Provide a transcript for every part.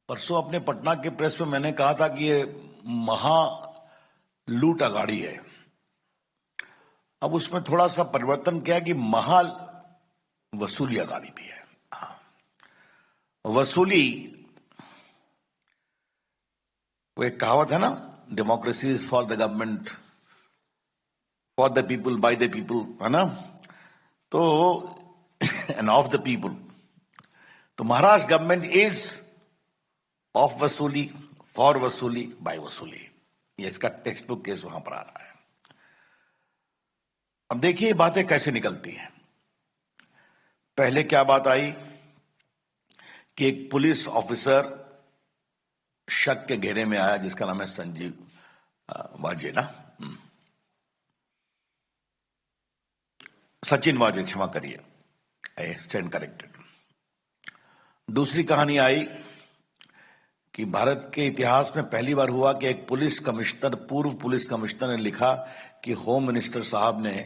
परसों अपने पटना के प्रेस में मैंने कहा था कि ये महा लूट अगाड़ी है। अब उसमें थोड़ा सा परिवर्तन किया कि महा वसूली अगाड़ी भी है। वसूली, वो एक कहावत है ना, democracy is for the government, for the people, by the people, है ना। तो एंड ऑफ द पीपल। तो महाराष्ट्र गवर्नमेंट इज ऑफ वसूली, फॉर वसूली, बाय वसूली। ये इसका टेक्स्ट बुक केस वहां पर आ रहा है। अब देखिए बातें कैसे निकलती हैं। पहले क्या बात आई कि एक पुलिस ऑफिसर शक के घेरे में आया जिसका नाम है संजीव वाजे ना, सचिन वाजे, क्षमा करिए, आई स्टैंड करेक्टेड। दूसरी कहानी आई कि भारत के इतिहास में पहली बार हुआ कि एक पुलिस कमिश्नर, पूर्व पुलिस कमिश्नर ने लिखा कि होम मिनिस्टर साहब ने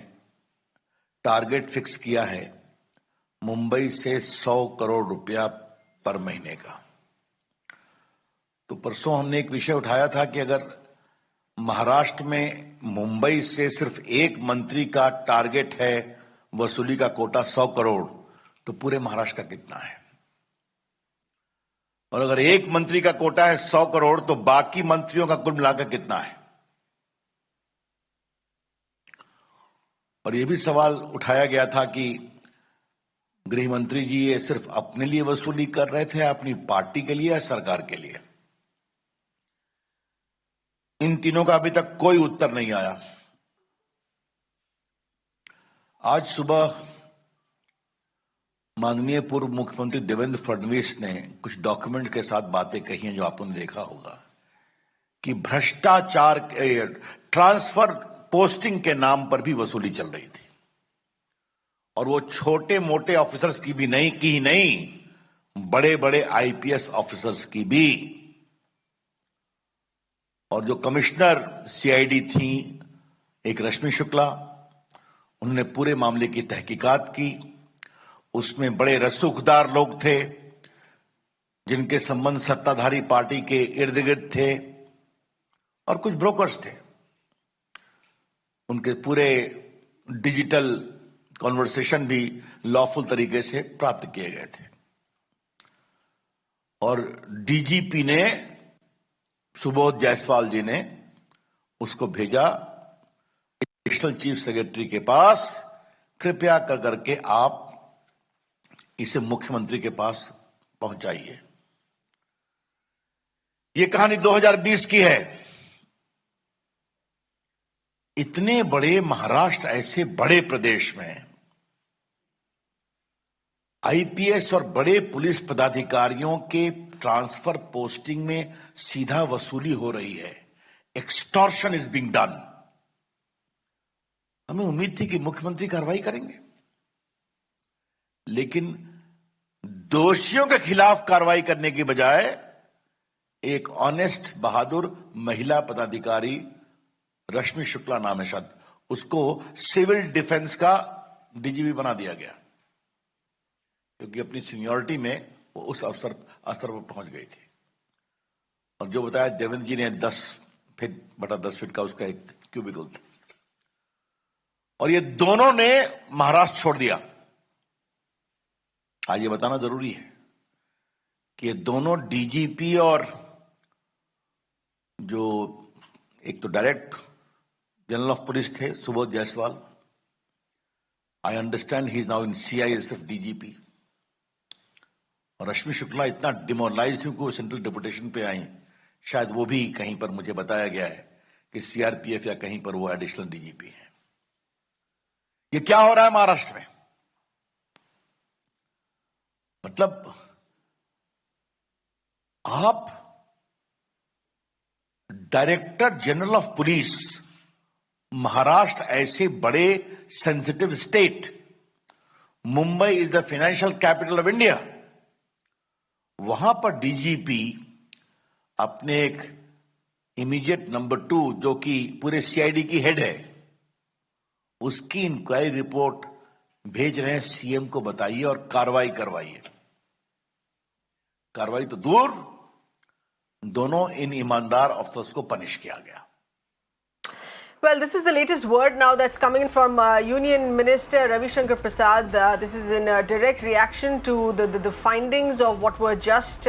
टारगेट फिक्स किया है मुंबई से 100 करोड़ रुपया पर महीने का। तो परसों हमने एक विषय उठाया था कि अगर महाराष्ट्र में मुंबई से सिर्फ एक मंत्री का टारगेट है वसूली का कोटा 100 करोड़, तो पूरे महाराष्ट्र का कितना है। और अगर एक मंत्री का कोटा है 100 करोड़ तो बाकी मंत्रियों का कुल मिलाकर कितना है। और यह भी सवाल उठाया गया था कि गृह मंत्री जी ये सिर्फ अपने लिए वसूली कर रहे थे, अपनी पार्टी के लिए या सरकार के लिए। इन तीनों का अभी तक कोई उत्तर नहीं आया। आज सुबह माननीय पूर्व मुख्यमंत्री देवेंद्र फडणवीस ने कुछ डॉक्यूमेंट के साथ बातें कही हैं जो आपने देखा होगा कि भ्रष्टाचार, ट्रांसफर पोस्टिंग के नाम पर भी वसूली चल रही थी। और वो छोटे मोटे ऑफिसर्स की भी नहीं, बड़े बड़े आईपीएस ऑफिसर्स की भी। और जो कमिश्नर सीआईडी थी एक रश्मि शुक्ला, उन्होंने पूरे मामले की तहकीकात की। उसमें बड़े रसूखदार लोग थे जिनके संबंध सत्ताधारी पार्टी के इर्द गिर्द थे और कुछ ब्रोकर्स थे। उनके पूरे डिजिटल कॉन्वर्सेशन भी लॉफुल तरीके से प्राप्त किए गए थे। और डीजीपी ने, सुबोध जायसवाल जी ने उसको भेजा एडिशनल चीफ सेक्रेटरी के पास, कृपया कर करके आप इसे मुख्यमंत्री के पास पहुंचाइए। यह कहानी 2020 की है। इतने बड़े महाराष्ट्र, ऐसे बड़े प्रदेश में आईपीएस और बड़े पुलिस पदाधिकारियों के ट्रांसफर पोस्टिंग में सीधा वसूली हो रही है। Extortion is being done. हमें उम्मीद थी कि मुख्यमंत्री कार्रवाई करेंगे, लेकिन दोषियों के खिलाफ कार्रवाई करने की बजाय एक ऑनेस्ट, बहादुर महिला पदाधिकारी, रश्मि शुक्ला नाम है शायद, उसको सिविल डिफेंस का डीजीपी बना दिया गया क्योंकि अपनी सीनियरिटी में वो उस स्तर पर पहुंच गई थी। और जो बताया देवेंद्र जी ने 10 फीट बटा 10 फीट का उसका एक क्यूबिकल था। और ये दोनों ने महाराष्ट्र छोड़ दिया। आज ये बताना जरूरी है कि ये दोनों डीजीपी और जो एक तो डायरेक्ट जनरल ऑफ पुलिस थे Subodh Jaiswal, I understand he is now in CISF DGP. और रश्मि शुक्ला इतना डिमोरलाइज्ड हुई कि वो सेंट्रल डेपुटेशन पे आई, शायद वो भी कहीं पर मुझे बताया गया है कि सीआरपीएफ या कहीं पर वो एडिशनल डीजीपी है। ये क्या हो रहा है महाराष्ट्र में? मतलब आप director general of police, Maharashtra ऐसे बड़े sensitive state, Mumbai is the financial capital of India, वहां पर डीजीपी अपने एक इमीडिएट नंबर 2 जो कि पूरे सीआईडी की हेड है, उसकी इंक्वायरी रिपोर्ट भेज रहे हैं सीएम को, बताइए और कार्रवाई करवाइए। कार्रवाई तो दूर, दोनों इन ईमानदार अफसर्स को पनिश किया गया. Well, this is the latest word now that's coming from Union Minister Ravi Shankar Prasad. This is in direct reaction to the findings of what were just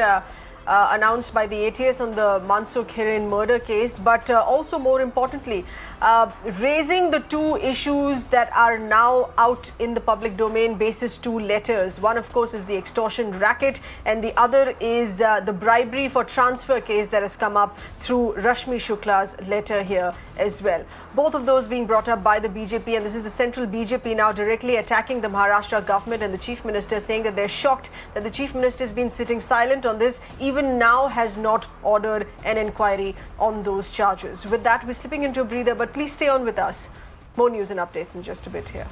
announced by the ATS on the Mansukh Hiren murder case, but also more importantly, raising the two issues that are now out in the public domain basis two letters. One, of course, is the extortion racket, and the other is the bribery for transfer case that has come up through Rashmi Shukla's letter here as well. Both of those being brought up by the BJP, and this is the central BJP now directly attacking the Maharashtra government and the Chief Minister, saying that they're shocked that the Chief Minister has been sitting silent on this, even now has not ordered an inquiry on those charges. With that, we're slipping into a breather, but please stay on with us. More news and updates in just a bit here.